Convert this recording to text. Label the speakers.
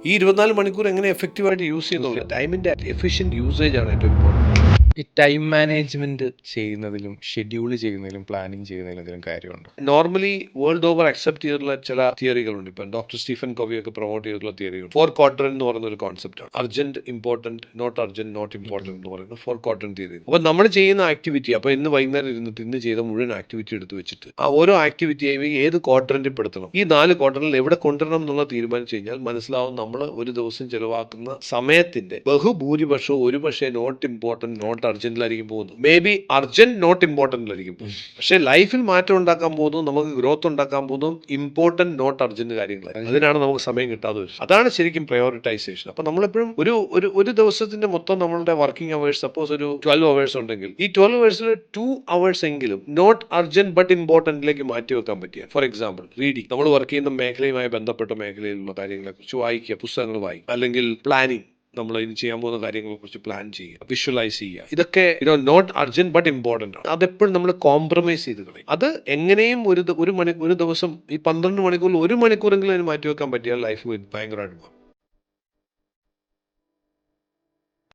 Speaker 1: ഈ 24 മണിക്കൂർ എങ്ങനെ എഫക്റ്റീവായിട്ട് യൂസ് ചെയ്യുന്നുള്ളൂ. ടൈമിന്റെ എഫിഷ്യന്റ് യൂസേജ് ആണ് ഏറ്റവും ഇമ്പോർട്ടൻറ്റ്.
Speaker 2: ഈ ടൈം മാനേജ്മെന്റ് ചെയ്യുന്നതിലും ഷെഡ്യൂൾ ചെയ്യുന്നതിലും പ്ലാനിങ് ചെയ്യുന്നതിലും എന്തെങ്കിലും കാര്യമുണ്ടോ?
Speaker 1: നോർമലി വേൾഡ് ഓവർ അക്സെപ്റ്റ് ചെയ്തിട്ടുള്ള ചില തിയറികളുണ്ട്. ഇപ്പം ഡോക്ടർ സ്റ്റീഫൻ കോവി ഒക്കെ പ്രൊമോട്ട് ചെയ്തിട്ടുള്ള തിയറിയുണ്ട്. 4 ക്വാഡ്രന്റ് എന്ന് പറയുന്ന ഒരു കോൺസെപ്റ്റാണ്. Urgent, important, not urgent, not important എന്ന് പറയുന്ന 4 ക്വാഡ്രന്റ് തിയറി. അപ്പോൾ നമ്മൾ ചെയ്യുന്ന ആക്ടിവിറ്റി, അപ്പോൾ ഇന്ന് വൈകുന്നേരം ഇരുന്നിട്ട് ഇന്ന് ചെയ്ത മുഴുവൻ ആക്ടിവിറ്റി എടുത്ത് വെച്ചിട്ട് ആ ഓരോ ആക്ടിവിറ്റിയെയും ഏത് ക്വാഡ്രന്റിൽ പെടുത്തണം, ഈ 4 ക്വാഡ്രന്റിൽ എവിടെ കൊണ്ടുവരണം എന്നുള്ള തീരുമാനിച്ചു കഴിഞ്ഞാൽ മനസ്സിലാവും നമ്മൾ ഒരു ദിവസം ചെലവാക്കുന്ന സമയത്തിന്റെ ബഹുഭൂരിപക്ഷവും ഒരു പക്ഷേ നോട്ട് ഇമ്പോർട്ടന്റ്, നോട്ട് അർജന്റിലായിരിക്കും പോകുന്നത്. മേ ബി അർജന്റ് നോട്ട് ഇമ്പോർട്ടന്റിലായിരിക്കും. പക്ഷെ ലൈഫിൽ മാറ്റം ഉണ്ടാക്കാൻ പോകുന്നു, നമുക്ക് ഗ്രോത്ത് ഉണ്ടാക്കാൻ പോകുന്നു ഇമ്പോർട്ടന്റ് നോട്ട് അർജന്റ് കാര്യങ്ങളാണ്. അതിനാണ് നമുക്ക് സമയം കിട്ടാതെ വരുന്നത്. അതാണ് ശരിക്കും പ്രയോറിറ്റൈസേഷൻ. അപ്പൊ നമ്മളെപ്പോഴും ഒരു ദിവസത്തിന്റെ മൊത്തം നമ്മളുടെ വർക്കിംഗ് അവേഴ്സ് സപ്പോസ് ഒരു 12 അവേഴ്സ് ഉണ്ടെങ്കിൽ ഈ 12 അവേഴ്സിൽ 2 അവേഴ്സ് എങ്കിലും നോട്ട് അർജന്റ് ബട്ട് ഇമ്പോർട്ടന്റിലേക്ക് മാറ്റി വെക്കാൻ പറ്റിയ, ഫോർ എക്സാമ്പിൾ റീഡിംഗ്, നമ്മൾ വർക്ക് ചെയ്യുന്ന മേഖലയുമായി ബന്ധപ്പെട്ട മേഖലയിലുള്ള കാര്യങ്ങളെ കുറിച്ച് വായിക്കുക, പുസ്തകങ്ങൾ വായിക്കുക, അല്ലെങ്കിൽ പ്ലാനിങ്, നമ്മൾ ഇനി ചെയ്യാൻ പോകുന്ന കാര്യങ്ങളെ കുറിച്ച് പ്ലാൻ ചെയ്യുക, വിഷ്വലൈസ് ചെയ്യുക. ഇതൊക്കെ നോട്ട് അർജന്റ് ബട്ട് ഇമ്പോർട്ടന്റ് ആണ്. അതെപ്പോഴും നമ്മൾ കോംപ്രമൈസ് ചെയ്ത് കളയും. അത് എങ്ങനെയും ഒരു ദിവസം ഈ 12 മണിക്കൂറിൽ 1 മണിക്കൂറെങ്കിലും അതിന് മാറ്റി വെക്കാൻ പറ്റിയാൽ ലൈഫ് ഭയങ്കരമായിട്ട് പോകും.